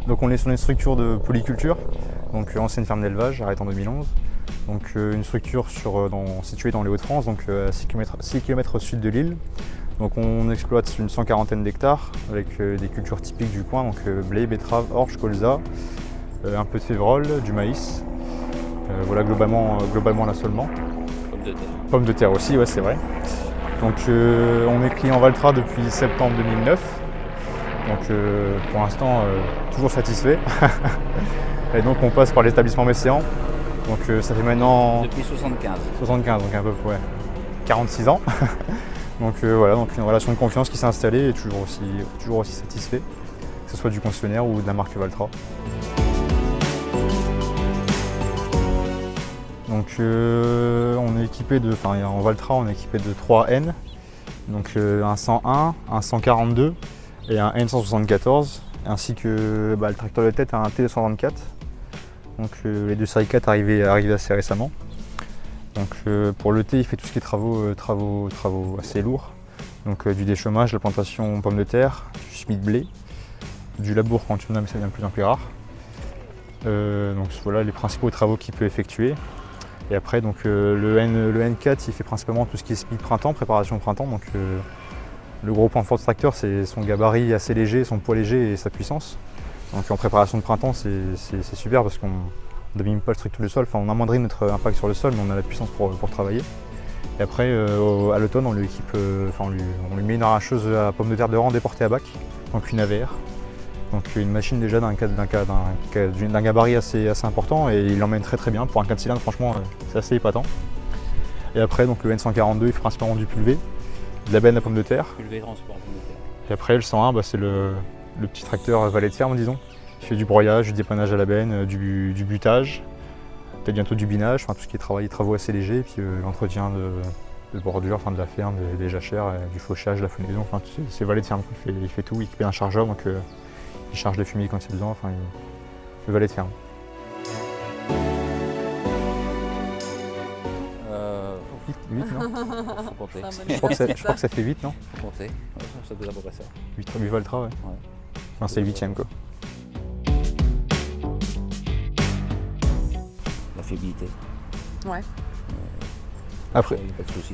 Donc on est sur une structure de polyculture, donc ancienne ferme d'élevage, arrêtée en 2011. Donc une structure située dans les Hauts-de-France, donc à 6 km au sud de l'île. Donc on exploite une 140aine d'hectares avec des cultures typiques du coin, donc blé, betterave, orge, colza, un peu de févrole, du maïs. Voilà globalement l'assolement. Pommes de terre. Pommes de terre aussi, ouais c'est vrai. Donc on est client Valtra depuis septembre 2009. Donc pour l'instant, toujours satisfait. Et donc on passe par l'établissement Messéan. Donc ça fait maintenant Depuis 75. 75, donc un peu ouais, 46 ans. Donc voilà, donc une relation de confiance qui s'est installée et toujours aussi satisfait, que ce soit du concessionnaire ou de la marque Valtra. Donc on est équipé en Valtra on est équipé de 3 N, donc un 101, un 142 et un N174, ainsi que le tracteur de tête a un T224. Donc les deux séries 4 arrivés assez récemment. Donc pour le T, il fait tout ce qui est travaux assez lourds. Donc du déchômage, de la plantation pommes de terre, du semis de blé, du labour quand il y en a, mais ça devient de plus en plus rare. Donc voilà les principaux travaux qu'il peut effectuer. Et après donc le N4, il fait principalement tout ce qui est semis de printemps, préparation de printemps. Donc le gros point fort de ce tracteur, c'est son gabarit assez léger, son poids léger et sa puissance. Donc en préparation de printemps, c'est super parce qu'on n'abîme pas le structure du sol, enfin on amoindrit notre impact sur le sol, mais on a la puissance pour travailler. Et après, à l'automne, on lui équipe, on lui met une arracheuse à pommes de terre de rang déportée à bac, donc une AVR. Donc une machine déjà d'un gabarit assez important et il l'emmène très bien. Pour un 4 cylindres, franchement, c'est assez épatant. Et après, donc le N142, il fait principalement du pulvé, de la benne à pommes de terre. Pulvé transport pommes de terre. Et après, le 101, c'est le petit tracteur valet de ferme, disons. Il fait du broyage, du dépannage à la benne, du butage, peut-être bientôt du binage, tout ce qui est travaux assez légers, et puis l'entretien de bordure, de la ferme, des jachères, du fauchage, de la fenaison, c'est valet de ferme. Il fait tout, il équipé d'un chargeur, donc il charge le fumier quand il y a besoin, le valet de ferme. 8 non? Faut compter. Je crois que ça fait 8, non? Faut compter. Ouais, ça doit être à peu près ça. 8 Valtra, ouais. Enfin, c'est le 8e quoi. La fiabilité. Ouais. Après, Il n'y a pas de souci.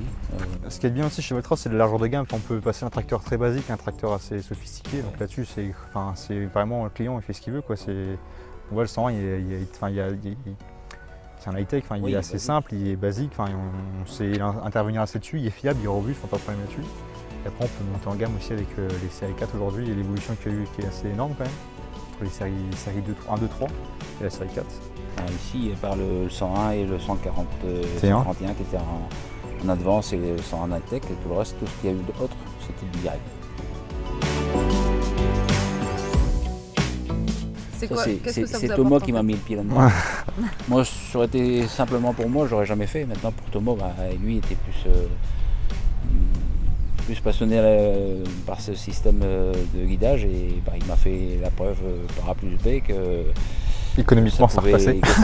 ce qui est bien aussi chez Valtra, c'est le largeur de gamme. On peut passer un tracteur très basique à un tracteur assez sophistiqué. Donc là-dessus, c'est vraiment le client, il fait ce qu'il veut, quoi. On voit le 101, c'est un high-tech, il est assez simple, il est basique, on sait intervenir assez dessus, il est fiable, il est robuste, pas de problème là-dessus. Et après, on peut monter en gamme aussi avec les séries 4 aujourd'hui et l'évolution qu'il y a eu qui est assez énorme quand même, entre les séries 1, 2, 3 et la série 4. Ici, par le 101 et le 141 qui étaient en advance et le 101 high-tech, et tout le reste, tout ce qu'il y a eu d'autre, c'était du direct. C'est Thomas qui m'a mis le pied là-dedans. Moi, ça aurait été simplement pour moi, j'aurais jamais fait. Maintenant, pour Thomas, lui était plus passionné par ce système de guidage et il m'a fait la preuve par A plus B que économiquement ça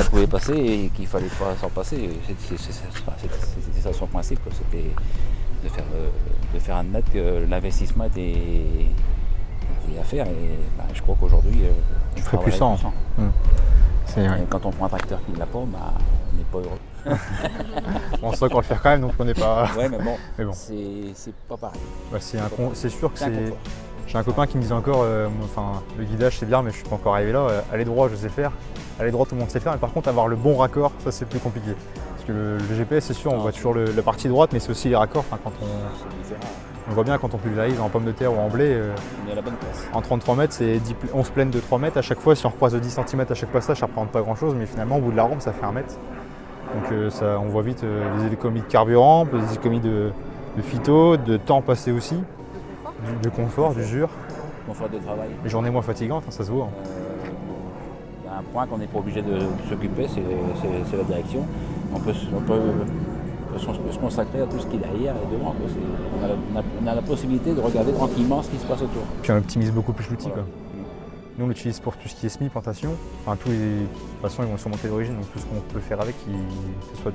pouvait passer et qu'il fallait pas s'en passer. C'était ça son principe, c'était de faire admettre que l'investissement était à faire et je crois qu'aujourd'hui tu ferais plus ça. Quand on prend un tracteur qui ne l'a pas, on n'est pas heureux. On sait qu'on le faire quand même, donc on n'est pas. Ouais, mais bon. C'est pas pareil. C'est sûr que c'est. J'ai un copain qui me disait encore, le guidage c'est bien, mais je suis pas encore arrivé là. Aller droit, je sais faire. Aller droit, tout le monde sait faire. Mais par contre, avoir le bon raccord, ça c'est plus compliqué. Parce que le GPS, c'est sûr, on voit toujours la partie droite, mais c'est aussi les raccords. On voit bien quand on pulvérise en pommes de terre ou en blé, on est à la bonne place. En 33 mètres, c'est 11 plaines de 3 mètres à chaque fois. Si on recroise de 10 cm à chaque passage, ça ne représente pas grand chose, mais finalement, au bout de la rampe, ça fait 1 mètre. Donc on voit vite des économies de carburant, des économies de phyto, de temps passé aussi, de confort, d'usure. Confort de travail. Les journées moins fatigantes, ça se voit. Il y a un point qu'on n'est pas obligé de s'occuper, c'est la direction. On peut se consacrer à tout ce qui est derrière et devant. On a la possibilité de regarder tranquillement ce qui se passe autour. Puis on optimise beaucoup plus l'outil. Voilà. Nous on l'utilise pour tout ce qui est semis, plantation. De toute façon ils vont surmonter l'origine, donc tout ce qu'on peut faire avec, que ce soit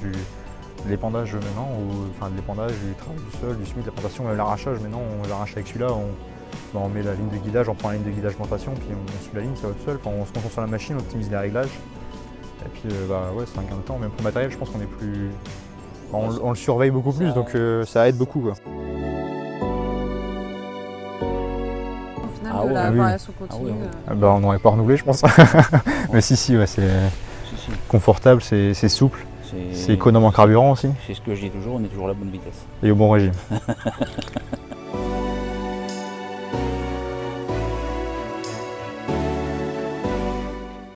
L'épandage maintenant, enfin de l'épandage, du travail du sol, du semis, de la plantation, l'arrachage maintenant, on l'arrache avec celui-là, on met la ligne de guidage, on prend la ligne de guidage plantation, puis on suit la ligne, ça va tout seul. Enfin, on se concentre sur la machine, on optimise les réglages. Et puis ouais, c'est un gain de temps, même pour le matériel, je pense qu'on est plus. Enfin, on le surveille beaucoup plus, donc ça aide beaucoup, quoi. Au final, de la variation continue. On n'aurait pas renouvelé, je pense. Mais si, ouais, c'est confortable, c'est souple, c'est économe en carburant aussi. C'est ce que je dis toujours, on est toujours à la bonne vitesse. Et au bon régime.